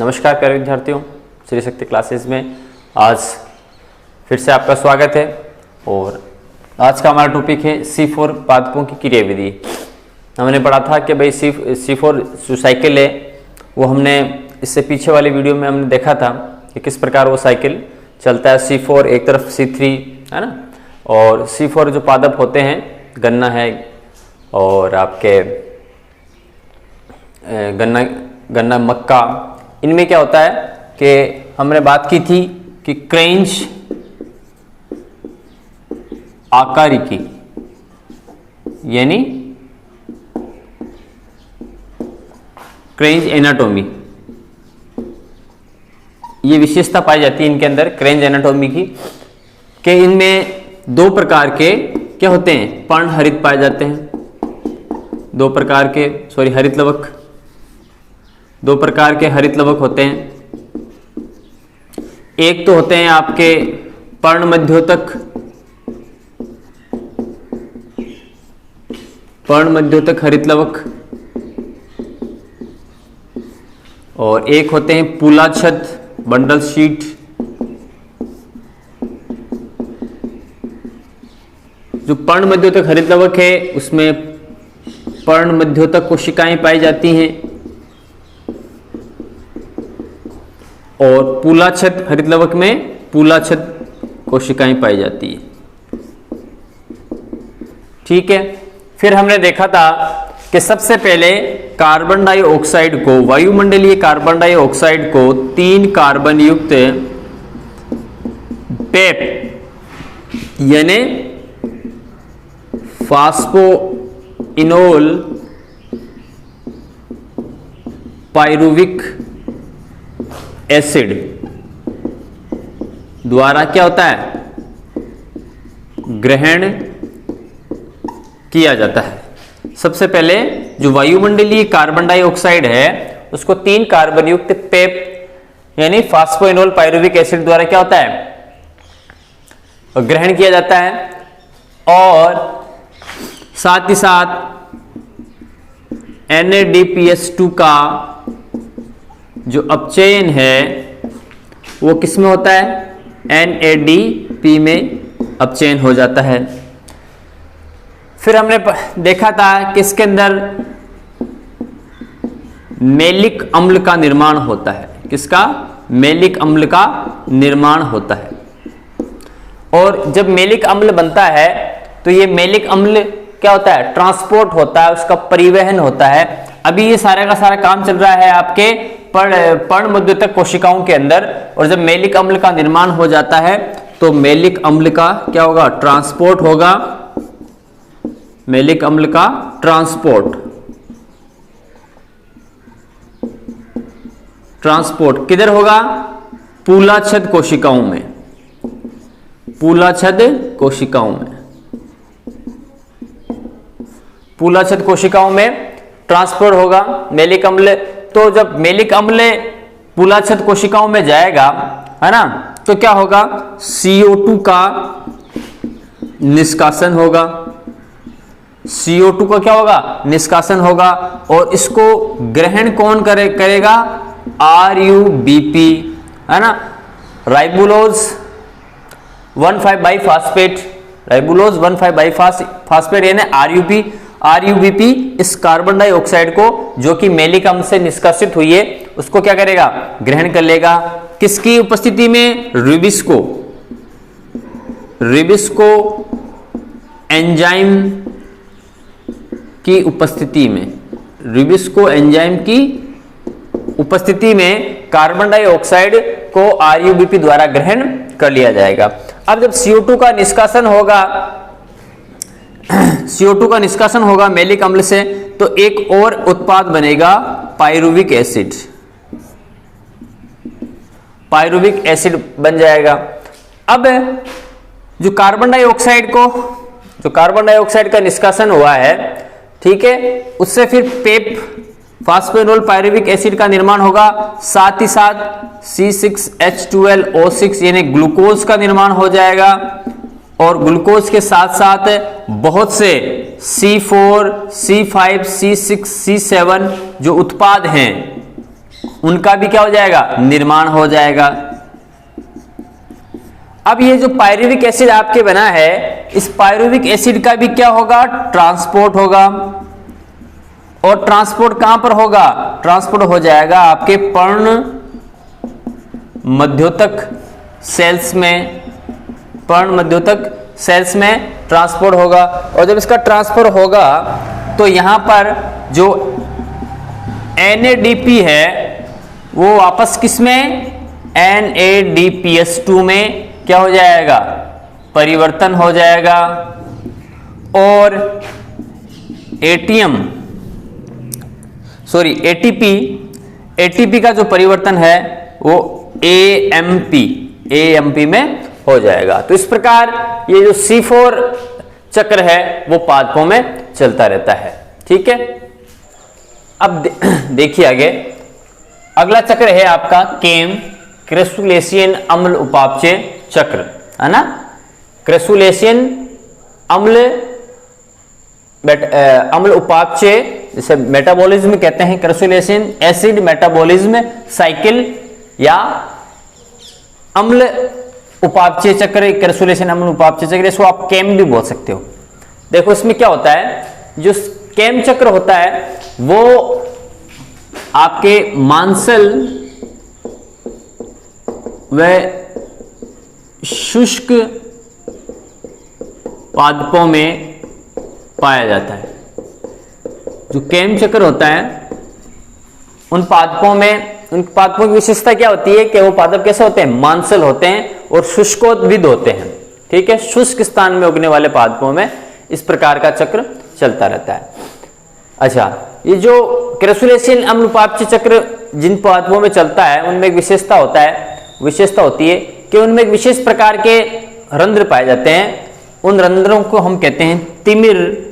नमस्कार प्यारे विद्यार्थियों, श्री शक्ति क्लासेस में आज फिर से आपका स्वागत है। और आज का हमारा टॉपिक है C4 पादपों की क्रियाविधि। हमने पढ़ा था कि भाई C4 जो साइकिल है वो हमने इससे पीछे वाली वीडियो में हमने देखा था कि किस प्रकार वो साइकिल चलता है। C4 एक तरफ C3 है ना, और C4 जो पादप होते हैं, गन्ना है और आपके गन्ना मक्का, इनमें क्या होता है कि हमने बात की थी कि क्रेंच आकारिकी यानी क्रेंच एनाटोमी, ये विशेषता पाई जाती है इनके अंदर क्रेंच एनाटोमी की, कि इनमें दो प्रकार के क्या होते हैं, पर्णहरित पाए जाते हैं। दो प्रकार के हरित लवक, दो प्रकार के हरित लवक होते हैं। एक तो होते हैं आपके पर्ण मध्योतक हरित लवक, और एक होते हैं पूलाछद बंडल शीट। जो पर्ण मध्योतक हरित लवक है उसमें पर्ण मध्योतक कोशिकाएं पाई जाती हैं, और पूलाछद हरित लवक में पूलाछद कोशिकाएं पाई जाती है। ठीक है, फिर हमने देखा था कि सबसे पहले कार्बन डाइऑक्साइड को, वायुमंडलीय कार्बन डाइऑक्साइड को 3 कार्बन युक्त पेप यानी फास्फोइनोल पाइरुविक एसिड द्वारा क्या होता है, ग्रहण किया जाता है। सबसे पहले जो वायुमंडलीय कार्बन डाइऑक्साइड है उसको 3 कार्बन युक्त पेप यानी फास्फोइनोल पाइरुविक एसिड द्वारा क्या होता है, ग्रहण किया जाता है। और साथ ही साथ NADPH2 का जो अपचयन है वो किस में होता है, NADP में अपचयन हो जाता है। फिर हमने देखा था कि इसके अंदर मेलिक अम्ल का निर्माण होता है। किसका, मेलिक अम्ल का निर्माण होता है। और जब मेलिक अम्ल बनता है तो ये मेलिक अम्ल क्या होता है, ट्रांसपोर्ट होता है, उसका परिवहन होता है। अभी ये सारा का सारा काम चल रहा है आपके पर्ण मध्योतक कोशिकाओं के अंदर। और जब मेलिक अम्ल का निर्माण हो जाता है तो मेलिक अम्ल का क्या होगा, ट्रांसपोर्ट होगा। मेलिक अम्ल का ट्रांसपोर्ट किधर होगा, पूलाछद कोशिकाओं में, पूलाछद कोशिकाओं में ट्रांसफर होगा मेलिक अम्ल। तो जब मेलिक अम्ल पूलाछद कोशिकाओं में जाएगा, है ना, तो क्या होगा, CO2 का निष्कासन होगा। CO2 का क्या होगा, निष्कासन होगा। और इसको ग्रहण कौन करेगा, RUBP, है ना, राइबुलोज 1,5-बाइफास्फेट, राइबुलोज 1,5-बाइफास्फेट यानी RUBP इस कार्बन डाइऑक्साइड को जो कि मेलिक अम्ल से निष्कासित हुई है उसको क्या करेगा, ग्रहण कर लेगा। किसकी उपस्थिति में, रिबिस्को एंजाइम की उपस्थिति में, रिबिस्को एंजाइम की उपस्थिति में कार्बन डाइऑक्साइड को RUBP द्वारा ग्रहण कर लिया जाएगा। अब जब CO2 का निष्कासन होगा मेलिक अम्ल से, तो एक और उत्पाद बनेगा पाइरुविक एसिड बन जाएगा। अब जो कार्बन डाइऑक्साइड का निष्कासन हुआ है, ठीक है, उससे फिर पेप फास्फोइनोल पाइरुविक एसिड का निर्माण होगा। साथ ही साथ C6H12O6 यानी ग्लूकोज का निर्माण हो जाएगा। और ग्लूकोज के साथ साथ बहुत से C4, C5, C6, C7 जो उत्पाद हैं उनका भी क्या हो जाएगा, निर्माण हो जाएगा। अब ये जो पायरुविक एसिड आपके बना है, इस पायरुविक एसिड का भी क्या होगा, ट्रांसपोर्ट होगा। और ट्रांसपोर्ट कहां पर होगा, ट्रांसपोर्ट हो जाएगा आपके पर्ण मध्योतक सेल्स में, पर्ण मध्योतक सेल्स में ट्रांसपोर्ट होगा। और जब इसका ट्रांसफर होगा तो यहां पर जो NADP है वो वापस किसमें, NADPH2 में क्या हो जाएगा, परिवर्तन हो जाएगा। और ATP का जो परिवर्तन है वो AMP में हो जाएगा। तो इस प्रकार ये जो C4 चक्र है वो पादपों में चलता रहता है। ठीक है, अब देखिए आगे, अगला चक्र है आपका केम, क्रेसुलेशियन अम्ल उपापचय चक्र, है ना। क्रेसुलेशियन अम्ल उपापचय, जिसे मेटाबॉलिज्म कहते हैं, क्रेसुलेशियन एसिड मेटाबॉलिज्म साइकिल या अम्ल उपापचय चक्र, क्रेसुलेशियन अम्ल उपापचय चक्र, इसको आप केम भी बोल सकते हो। देखो इसमें क्या होता है, जो केम चक्र होता है वो आपके मांसल व शुष्क पादपों में पाया जाता है। जो केम चक्र होता है उन पादपों की विशेषता क्या होती है कि वो पादप कैसे होते हैं, मांसल होते हैं और शुष्कोद्भिद होते हैं। ठीक है, शुष्क स्थान में उगने वाले पादपों में इस प्रकार का चक्र चलता रहता है। अच्छा, ये जो क्रेसुलेशियन अम्ल उपापचय चक्र जिन पादपों में चलता है उनमें एक विशेषता होती है कि उनमें एक विशेष प्रकार के रंध्र पाए जाते हैं। उन रंध्रों को हम कहते हैं तिमिर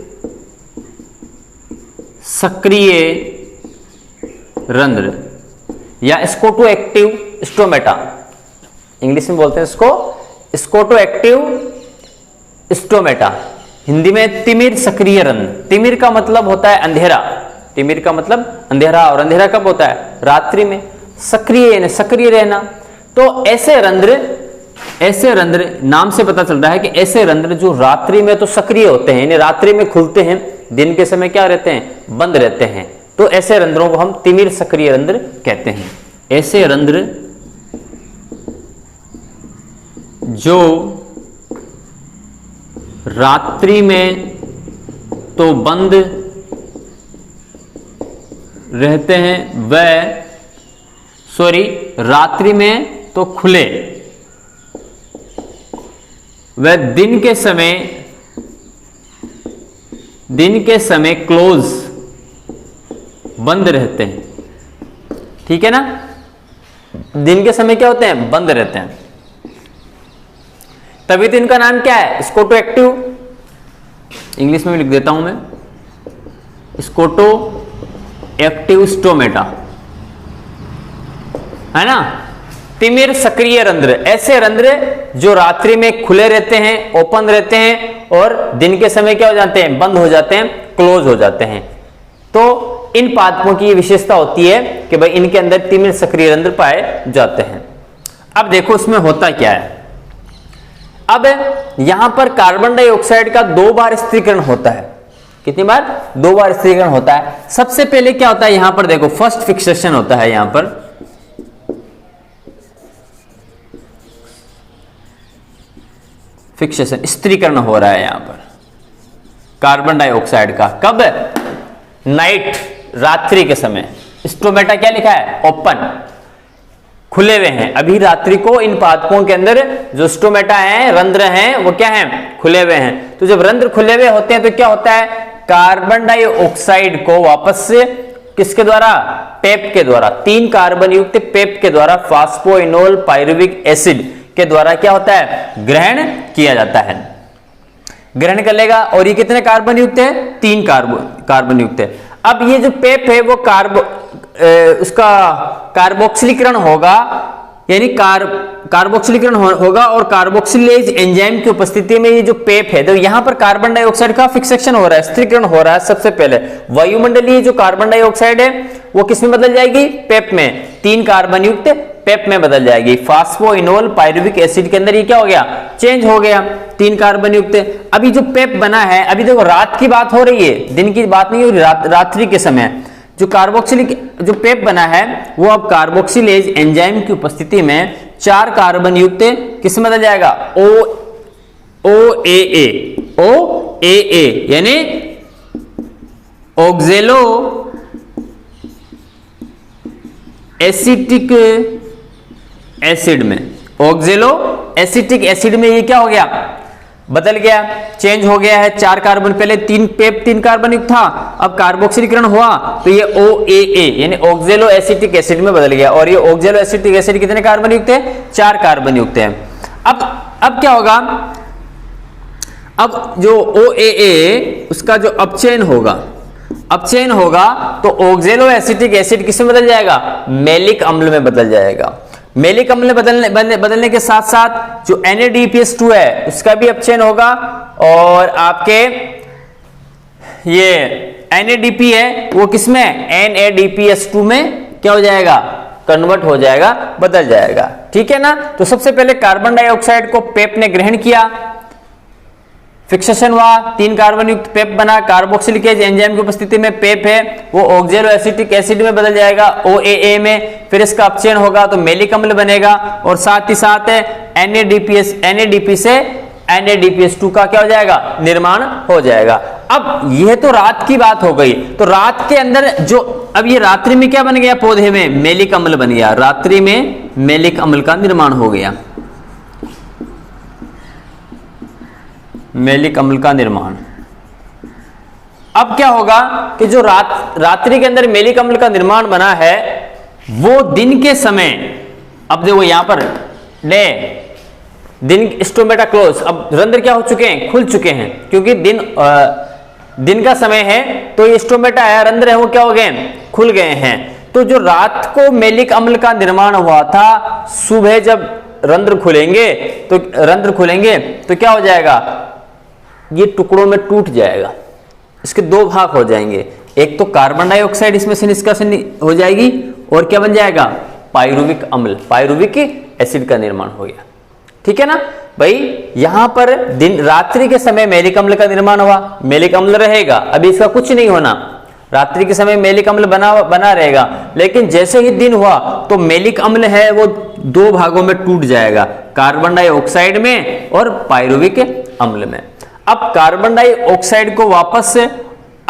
सक्रिय रंध्र या स्कोटो एक्टिव स्टोमेटा, इंग्लिश में बोलते हैं इसको स्कोटो एक्टिव स्टोमेटा, हिंदी में तिमिर सक्रिय रंध्र। तिमिर का मतलब होता है अंधेरा, तिमिर का मतलब अंधेरा, और अंधेरा कब होता है, रात्रि में। सक्रिय यानी सक्रिय रहना। तो ऐसे रंध्र नाम से पता चलता है कि ऐसे रंध्र जो रात्रि में तो सक्रिय होते हैं, यानी रात्रि में खुलते हैं, दिन के समय क्या रहते हैं, बंद रहते हैं। तो ऐसे रंध्रों को हम तिमिर सक्रिय रंध्र कहते हैं। ऐसे रंध्र जो रात्रि में तो बंद रहते हैं रात्रि में तो खुले, वह दिन के समय क्लोज बंद रहते हैं। ठीक है ना, दिन के समय क्या होते हैं, बंद रहते हैं। तभी तो इनका नाम क्या है, स्कोटो एक्टिव। इंग्लिश में भी लिख देता हूं मैं, स्कोटो एक्टिव स्टोमेटा, है ना। तिमिर सक्रिय रंध्र, ऐसे रंध्र जो रात्रि में खुले रहते हैं, ओपन रहते हैं, और दिन के समय क्या हो जाते हैं, बंद हो जाते हैं, क्लोज हो जाते हैं। तो इन पादपों की विशेषता होती है कि भाई इनके अंदर तिमिर सक्रिय रंध्र पाए जाते हैं। अब देखो इसमें होता क्या है। अब यहां पर कार्बन डाइऑक्साइड का 2 बार स्थिरीकरण होता है। कितनी बार, 2 बार स्थिरीकरण होता है। सबसे पहले क्या होता है, यहां पर देखो फर्स्ट फिक्सेशन होता है, यहां पर फिक्सेशन, स्थिरीकरण हो रहा है यहां पर कार्बन डाइऑक्साइड का। कब, नाइट, रात्रि के समय। स्टोमेटा क्या लिखा है, ओपन, खुले हुए हैं। अभी रात्रि को इन पादपों के अंदर जो स्टोमेटा है, रंध्र हैं, वो क्या हैं, खुले हुए हैं। तो जब रंध्र खुले हुए होते हैं तो क्या होता है, कार्बन डाइऑक्साइड को वापस से किसके द्वारा, पेप के द्वारा, 3 कार्बन युक्त पेप के द्वारा फास्फोइनोल पायरुविक एसिड के द्वारा क्या होता है, ग्रहण किया जाता है। ग्रहण कर लेगा, और ये कितने कार्बन युक्त है, 3 कार्बन युक्त है। अब ये जो पेप है वो उसका कार्बोक्सिलीकरण होगा, यानी कार्बोक्सिलीकरण होगा और कार्बोक्सिलेज एंजाइम की उपस्थिति में ये जो पेप है, तो यहां पर कार्बन डाइऑक्साइड का फिक्सेशन हो रहा है, स्थिरीकरण हो रहा है। सबसे पहले वायुमंडलीय जो कार्बन डाइऑक्साइड है वो किस में बदल जाएगी? पेप में, 3 कार्बन युक्त पेप में बदल जाएगी। फास्फोइनोल पायरुविक एसिड के अंदर ये क्या हो गया? चेंज हो गया, 3 कार्बन युक्त। अभी जो पेप बना है, अभी देखो रात की बात हो रही है, दिन की बात नहीं हो रही, रात्रि के समय जो कार्बोक्सिलिक जो पेप बना है वो अब कार्बोक्सिलेज एंजाइम की उपस्थिति में 4 कार्बन युक्त किस में बदल जाएगा? OAA यानी ऑक्जेलो एसिटिक एसिड में, ऑक्जेलो एसिटिक एसिड में ये क्या हो गया? बदल गया, चेंज हो गया है। 4 कार्बन, पहले 3 कार्बन युक्त था, अब कार्बोक्सिलीकरण हुआ तो ये OAA यानी ऑक्जेलो एसिटिक एसिड में बदल गया। और ये ऑक्जेलो एसिटिक एसिड कितने कार्बन युक्त है? 4 कार्बन युक्त है। अब क्या होगा? अब जो OAA उसका जो अपचयन होगा तो ऑक्जेलो एसिटिक एसिड किसमें बदल जाएगा? मैलिक अम्ल में बदल जाएगा। मैलिक अम्ल बदलने के साथ साथ जो NADPS2 है उसका भी अपचयन होगा और आपके ये NADP है वो किसमें? NADPS2 में क्या हो जाएगा? कन्वर्ट हो जाएगा, बदल जाएगा। ठीक है ना? तो सबसे पहले कार्बन डाइऑक्साइड को पेप ने ग्रहण किया, फिक्सेशन हुआ, 3 कार्बन युक्त पेप बना, कार्बोक्सिलिकेज एंजाइम की उपस्थिति में पेप है वो ऑक्जेलो एसिटिक एसिड में बदल जाएगा OAA में, फिर इसका अपचयन होगा तो मैलिक अम्ल बनेगा और साथ ही साथ NADP से NADPS2 का क्या हो जाएगा? निर्माण हो जाएगा। अब यह तो रात की बात हो गई, तो रात के अंदर जो अब ये रात्रि में क्या बन गया? पौधे में मैलिक अम्ल बन गया, रात्रि में मैलिक अम्ल का निर्माण हो गया, मैलिक अम्ल का निर्माण। अब क्या होगा कि जो रात्रि के अंदर मैलिक अम्ल का निर्माण बना है वो दिन के समय, अब देखो यहां पर दिन स्टोमेटा क्लोज, अब रंध्र क्या हो चुके हैं? खुल चुके हैं, क्योंकि दिन का समय है तो ये स्टोमेटा है, रंध्र है वो क्या हो गए? खुल गए हैं। तो जो रात को मैलिक अम्ल का निर्माण हुआ था, सुबह जब रंध्र खुलेंगे तो क्या हो जाएगा? ये टुकड़ों में टूट जाएगा, इसके 2 भाग हो जाएंगे, एक तो कार्बन डाइऑक्साइड इसमें से निष्कासन हो जाएगी और क्या बन जाएगा? पायरुविक अम्ल, पायरुविक एसिड का निर्माण हो गया। ठीक है ना भाई? यहां पर रात्रि के समय मैलिक अम्ल का निर्माण हुआ, मैलिक अम्ल रहेगा, अभी इसका कुछ नहीं होना, रात्रि के समय मैलिक अम्ल बना रहेगा, लेकिन जैसे ही दिन हुआ तो मैलिक अम्ल है वो 2 भागों में टूट जाएगा, कार्बन डाइऑक्साइड में और पायरुविक अम्ल में। अब कार्बन डाइऑक्साइड को वापस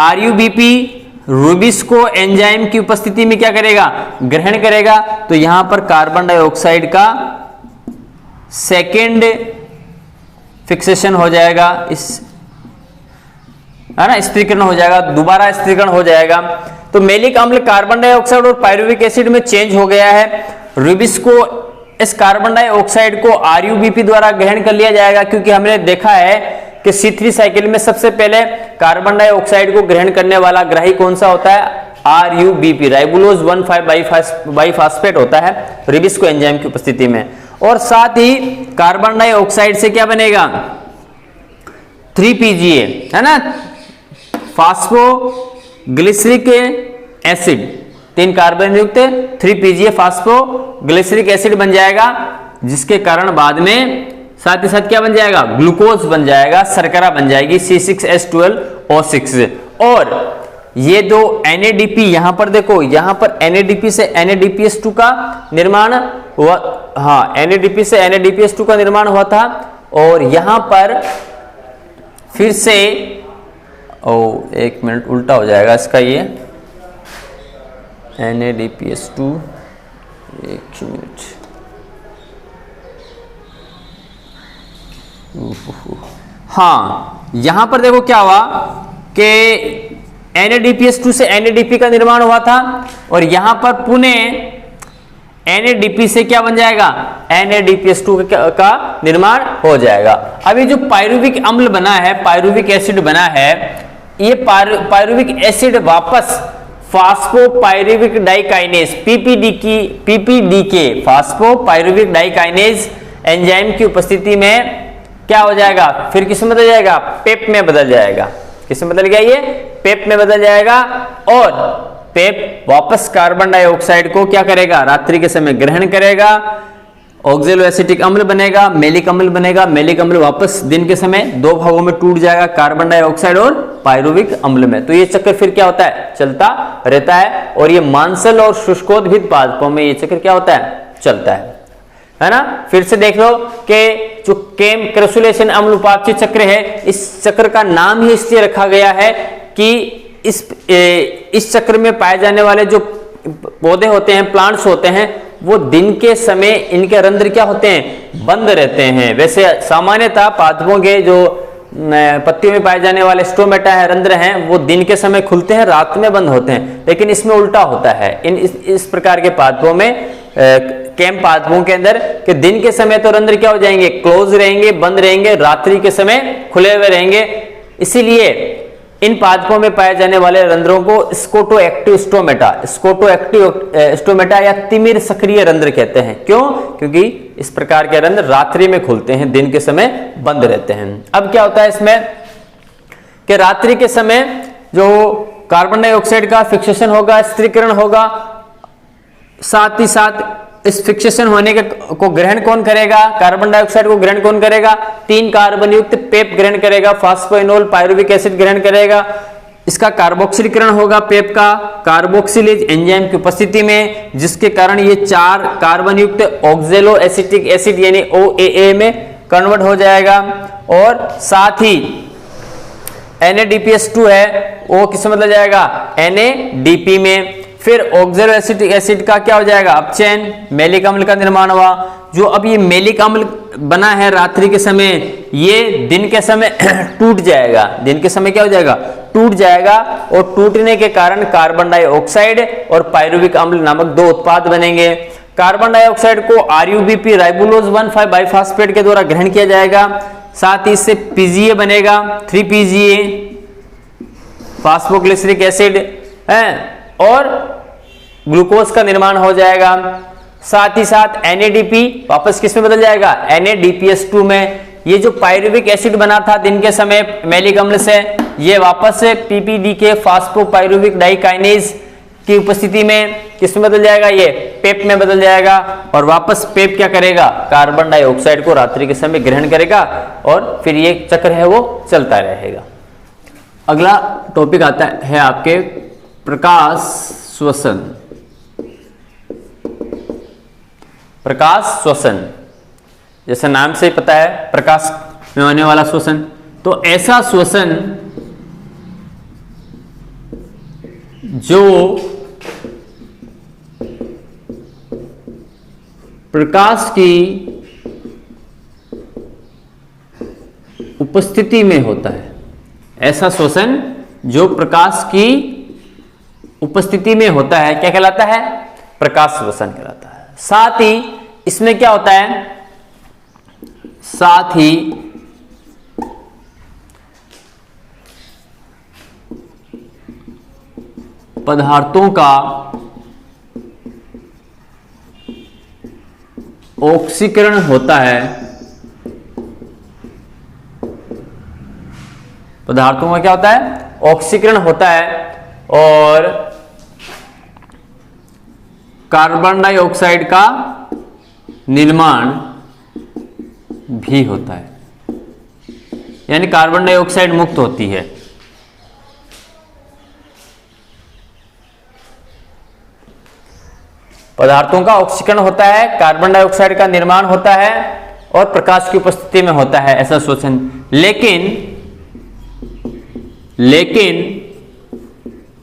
RUBP रूबिस्को एंजाइम की उपस्थिति में क्या करेगा? ग्रहण करेगा। तो यहां पर कार्बन डाइऑक्साइड का सेकेंड फिक्सेशन हो जाएगा, है ना, स्थिरीकरण हो जाएगा, दोबारा स्थिरीकरण हो जाएगा। तो मैलिक अम्ल कार्बन डाइऑक्साइड और पायरुविक एसिड में चेंज हो गया है। रूबिस्को इस कार्बन डाइऑक्साइड को RUBP द्वारा ग्रहण कर लिया जाएगा, क्योंकि हमने देखा है कि C3 साइकिल में सबसे पहले कार्बन डाइऑक्साइड को ग्रहण करने वाला ग्राही कौन सा होता है? RUBP, राइबोलोज 1,5 बाइफास्फेट होता है रूबिस्को एंजाइम की उपस्थिति में। और साथ ही कार्बन डाइऑक्साइड से क्या बनेगा? 3PGA, है ना, फास्फोग्लिसरिक एसिड, 3 कार्बन युक्त 3PGA फास्फोग्लिसरिक एसिड बन जाएगा, जिसके कारण बाद में साथ ही साथ क्या बन जाएगा? ग्लूकोज बन जाएगा, शर्करा बन जाएगी C6H12O6। और ये दो NADP, यहां पर देखो, यहां पर NADP से NADPS2 का निर्माण हुआ, हाँ NADP से NADPS2 का निर्माण हुआ था। और यहां पर फिर से एक मिनट उल्टा हो जाएगा इसका, ये NADPS2, एक मिनट, हाँ यहां पर देखो क्या हुआ कि NADPS2 से NADP का निर्माण हुआ था और यहां पर पुनः NADP से क्या बन जाएगा? NADPS2 का निर्माण हो जाएगा। अभी जो पायरुविक अम्ल बना है, पायरुविक एसिड बना है, ये पायरुविक एसिड वापस फास्फोपाइरुविक डाइकाइनेज पीपीडीके फास्फोपाइरुविक डाइकाइनेज एंजाइम की उपस्थिति में क्या हो जाएगा, फिर किस में बदल जाएगा, पेप में बदल जाएगा। किस में बदल गया, ये पेप में बदल जाएगा और पेप वापस कार्बन डाइऑक्साइड को क्या करेगा, रात्रि के समय ग्रहण करेगा, ऑक्जेलो एसिटिक अम्ल बनेगा, मेलिक अम्ल बनेगा, मेलिक अम्ल वापस दिन के समय दो भागों में टूट जाएगा, कार्बन डाइऑक्साइड और पाइरुविक अम्ल में। तो ये चक्र फिर क्या होता है, चलता रहता है। और ये मांसल और शुष्कोद्भिद पादपों में ये चक्र क्या होता है, चलता है ना। फिर से देख लो कि जो केम क्रसुलेशन अम्ल उपापचय चक्र है, इस चक्र का नाम ही इसलिए रखा गया है कि इस चक्र में पाए जाने वाले जो पौधे होते हैं, प्लांट्स होते हैं, वो दिन के समय इनके रंध्र क्या होते हैं, बंद रहते हैं। वैसे सामान्यतः पादपों के जो पत्तियों में पाए जाने वाले स्टोमेटा है, रंध्र हैं, वो दिन के समय खुलते हैं, रात में बंद होते हैं। लेकिन इसमें उल्टा होता है, इस प्रकार के पादपों में, कैम पादपों के अंदर, कि दिन के समय तो रंध्र क्या हो जाएंगे, क्लोज रहेंगे, बंद रहेंगे, रात्रि के समय खुले हुए रहेंगे। इसीलिए इन पादपों में पाए जाने वाले रंध्रों को स्कोटोएक्टिव स्टोमेटा या तिमिर सक्रिय रंध्र कहते हैं। क्यों, क्योंकि इस प्रकार के रंध्र रात्रि में खुलते हैं, दिन के समय बंद रहते हैं। अब क्या होता है इसमें कि रात्रि के समय जो कार्बन डाइऑक्साइड का फिक्सेशन होगा, स्थिरीकरण होगा, साथ ही साथ इस फिक्सेशन होने को ग्रहण कौन करेगा, कार्बन डाइऑक्साइड को ग्रहण कौन करेगा, 3 कार्बन युक्त पेप ग्रहण करेगा, फास्फोइनोल पाइरुविक एसिड ग्रहण करेगा। इसका कार्बोक्सिलीकरण होगा पेप का कार्बोक्सिलेज एंजाइम की उपस्थिति में, जिसके कारण ये 4 कार्बन युक्त ऑक्जेलो एसिटिक एसिड यानी OAA में कन्वर्ट हो जाएगा। और साथ ही NADPS2 है, वो किस में बदल जाएगा, NADP में। फिर ऑक्जेलो एसिटिक एसिड का क्या हो जाएगा, अपचयन, मेलिक अम्ल का निर्माण हुआ। जो अब ये मेलिक अम्ल बना है रात्रि के समय, ये दिन के समय टूट जाएगा, दिन के समय क्या हो जाएगा, टूट जाएगा। और टूटने के कारण कार्बन डाइऑक्साइड और पाइरुविक अम्ल नामक 2 उत्पाद बनेंगे। कार्बन डाइऑक्साइड को RUBP राइबोलोज 1,5 बाइफॉस्फेट के द्वारा ग्रहण किया जाएगा। साथ ही इससे PGA बनेगा, 3-PGA फास्फोग्लिसरिक एसिड है, और ग्लूकोज का निर्माण हो जाएगा। साथ ही साथ NADP वापस किस में बदल जाएगा, NADPS2 में। ये जो पाइरुविक एसिड बना था दिन के समय मेलिक अम्ल से, ये वापस से PPDK फास्फोपाइरुविक डाइकाइनेज की उपस्थिति में किस में बदल जाएगा, ये पेप में बदल जाएगा। और वापस पेप क्या करेगा, कार्बन डाइऑक्साइड को रात्रि के समय ग्रहण करेगा, और फिर ये चक्र है वो चलता रहेगा। अगला टॉपिक आता है आपके प्रकाश श्वसन। प्रकाश श्वसन, जैसे नाम से ही पता है, प्रकाश में होने वाला श्वसन। तो ऐसा श्वसन जो प्रकाश की उपस्थिति में होता है, ऐसा श्वसन जो प्रकाश की उपस्थिति में होता है, क्या कहलाता है, प्रकाश श्वसन कहलाता है। साथ ही इसमें क्या होता है, साथ ही पदार्थों का ऑक्सीकरण होता है, पदार्थों का क्या होता है, ऑक्सीकरण होता है, और कार्बन डाइऑक्साइड का निर्माण भी होता है, यानी कार्बन डाइऑक्साइड मुक्त होती है। पदार्थों का ऑक्सीकरण होता है, कार्बन डाइऑक्साइड का निर्माण होता है, और प्रकाश की उपस्थिति में होता है ऐसा श्वसन। लेकिन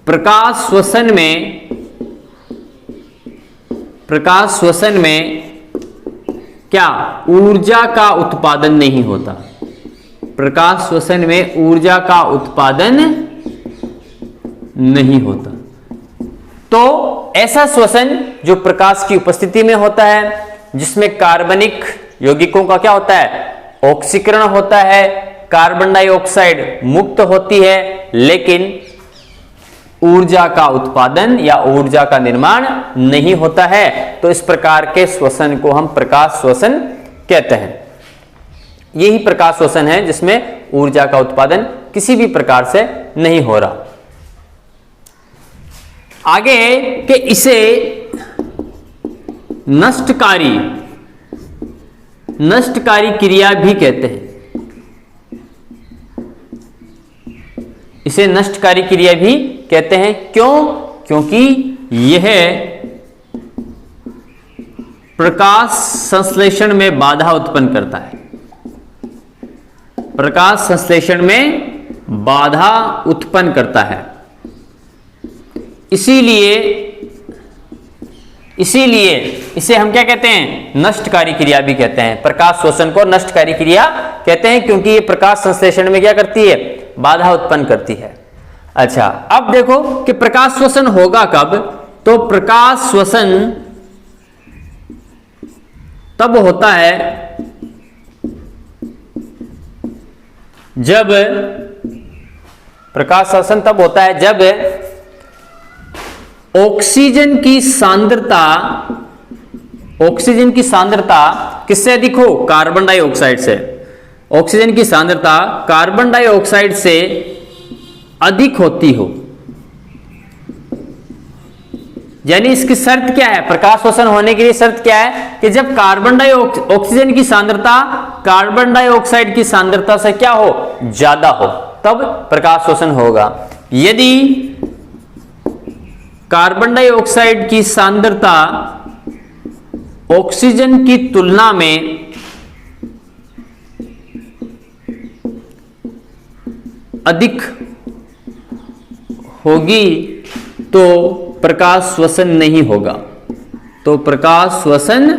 प्रकाश श्वसन में क्या ऊर्जा का उत्पादन नहीं होता, प्रकाश श्वसन में ऊर्जा का उत्पादन नहीं होता। तो ऐसा श्वसन जो प्रकाश की उपस्थिति में होता है, जिसमें कार्बनिक यौगिकों का क्या होता है, ऑक्सीकरण होता है, कार्बन डाइऑक्साइड मुक्त होती है, लेकिन ऊर्जा का उत्पादन या ऊर्जा का निर्माण नहीं होता है। तो इस प्रकार के श्वसन को हम प्रकाश श्वसन कहते हैं। यही प्रकाश श्वसन है जिसमें ऊर्जा का उत्पादन किसी भी प्रकार से नहीं हो रहा। आगे कि इसे नष्टकारी क्रिया भी कहते हैं। इसे नष्टकारी क्रिया भी कहते हैं। क्यों? क्योंकि यह प्रकाश संश्लेषण में बाधा उत्पन्न करता है। प्रकाश संश्लेषण में बाधा उत्पन्न करता है। इसीलिए इसे हम क्या कहते हैं? नष्टकारी क्रिया भी कहते हैं। प्रकाश शोषण को नष्टकारी क्रिया कहते हैं क्योंकि ये प्रकाश संश्लेषण में क्या करती है? बाधा उत्पन्न करती है। अच्छा, अब देखो कि प्रकाश श्वसन होगा कब? तो प्रकाश श्वसन तब होता है जब प्रकाश श्वसन तब होता है जब ऑक्सीजन की सांद्रता किससे अधिक हो? कार्बन डाइऑक्साइड से। ऑक्सीजन की सांद्रता कार्बन डाइऑक्साइड से अधिक होती हो। यानी इसकी शर्त क्या है? प्रकाश शोषण होने के लिए शर्त क्या है? कि जब ऑक्सीजन की सांद्रता कार्बन डाइऑक्साइड की सांद्रता से क्या हो? ज्यादा हो, तब प्रकाश शोषण होगा। यदि कार्बन डाइऑक्साइड की सांद्रता ऑक्सीजन की तुलना में अधिक होगी तो प्रकाश श्वसन नहीं होगा। तो प्रकाश श्वसन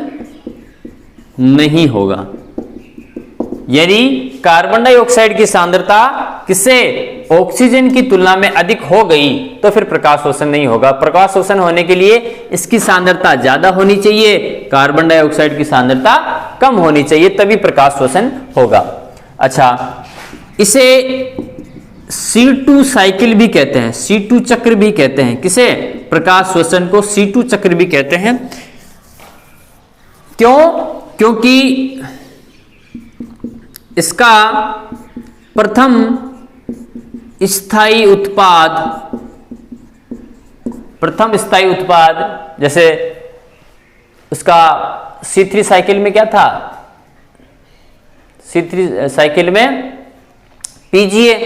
नहीं होगा। यदि कार्बन डाइऑक्साइड की सांद्रता किससे? ऑक्सीजन की तुलना में अधिक हो गई तो फिर प्रकाश शोषण नहीं होगा। प्रकाश शोषण होने के लिए इसकी सांद्रता ज्यादा होनी चाहिए, कार्बन डाइऑक्साइड की सांद्रता कम होनी चाहिए, तभी प्रकाश शोषण होगा। अच्छा, इसे C2 साइकिल भी कहते हैं, C2 चक्र भी कहते हैं। किसे? प्रकाश शोषण को C2 चक्र भी कहते हैं। क्यों? क्योंकि इसका प्रथम स्थायी उत्पाद जैसे उसका C3 साइकिल में क्या था? C3 साइकिल में PGA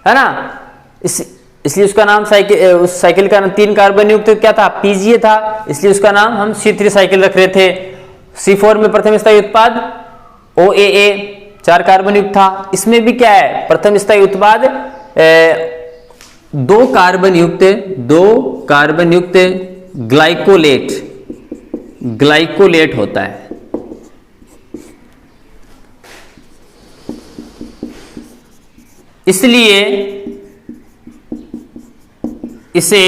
है ना, इसलिए उसका नाम उस साइकिल का 3 कार्बन युक्त क्या था? PGA था, इसलिए उसका नाम हम C3 साइकिल रख रहे थे। C4 में प्रथम स्थायी उत्पाद OAA 4 कार्बन युक्त था। इसमें भी क्या है? प्रथम स्थायी उत्पाद 2 कार्बन युक्त ग्लाइकोलेट होता है। इसलिए इसे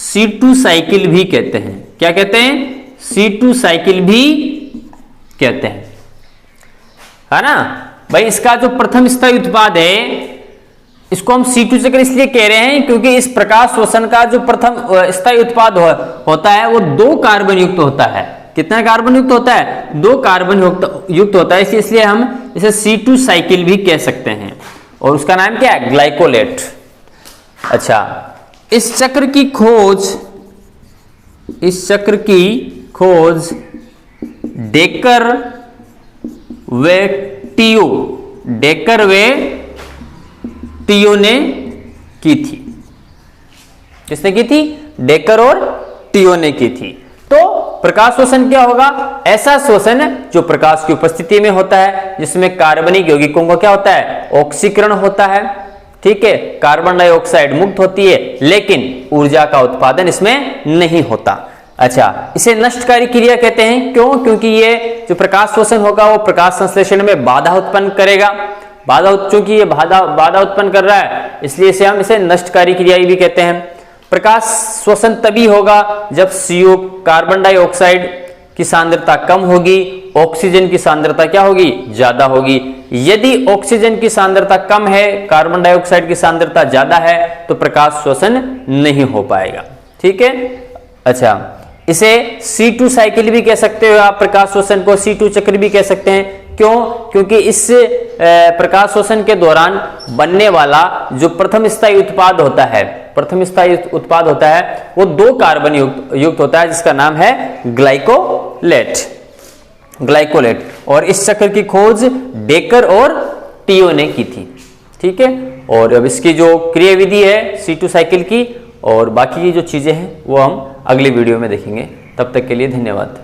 C2 साइकिल भी कहते हैं। क्या कहते हैं? C2 साइकिल भी कहते हैं, है ना भाई। इसका जो प्रथम स्थायी उत्पाद है इसको हम C2 चक्र इसलिए कह रहे हैं क्योंकि इस प्रकाश शोषण का जो प्रथम स्थायी उत्पाद होता है वो 2 कार्बन युक्त होता है। कितना कार्बन युक्त होता है? 2 कार्बन युक्त होता है। इसलिए हम इसे C2 साइकिल भी कह सकते हैं और उसका नाम क्या है? ग्लाइकोलेट। अच्छा, इस चक्र की खोज डेकर वे टियो ने की थी। किसने की थी? डेकर और टियो ने की थी। तो प्रकाश शोषण क्या होगा? ऐसा शोषण जो प्रकाश की उपस्थिति में होता है, जिसमें कार्बनिक यौगिकों का क्या होता है? ऑक्सीकरण होता है। ठीक है, कार्बन डाइऑक्साइड मुक्त होती है, लेकिन ऊर्जा का उत्पादन इसमें नहीं होता। अच्छा, इसे नष्टकारी क्रिया कहते हैं। क्यों? क्योंकि ये जो प्रकाश शोषण होगा वो प्रकाश संश्लेषण में बाधा उत्पन्न करेगा। चूंकि ये बाधा उत्पन्न कर रहा है, इसलिए हम इसे नष्टकारी क्रिया भी कहते हैं। प्रकाश शोषण तभी होगा जब CO कार्बन डाइऑक्साइड की सांद्रता कम होगी, ऑक्सीजन की सांद्रता क्या होगी, ज्यादा होगी। यदि ऑक्सीजन की सांद्रता कम है, कार्बन डाइऑक्साइड की सांद्रता ज्यादा है, तो प्रकाश श्वसन नहीं हो पाएगा। ठीक है। अच्छा, इसे C2 साइकिल भी कह सकते हो आप, प्रकाश श्वसन को C2 चक्र भी कह सकते हैं। क्यों? क्योंकि इस प्रकाश श्वसन के दौरान बनने वाला जो प्रथम स्थायी उत्पाद होता है, प्रथम स्थायी उत्पाद होता है, वो 2 कार्बन युक्त होता है, जिसका नाम है ग्लाइकोलेट। ग्लाइकोलेट। और इस चक्र की खोज डेकर और टीओ ने की थी। ठीक है। और अब इसकी जो क्रियाविधि है C2 साइकिल की और बाकी की जो चीजें हैं वो हम अगली वीडियो में देखेंगे। तब तक के लिए धन्यवाद।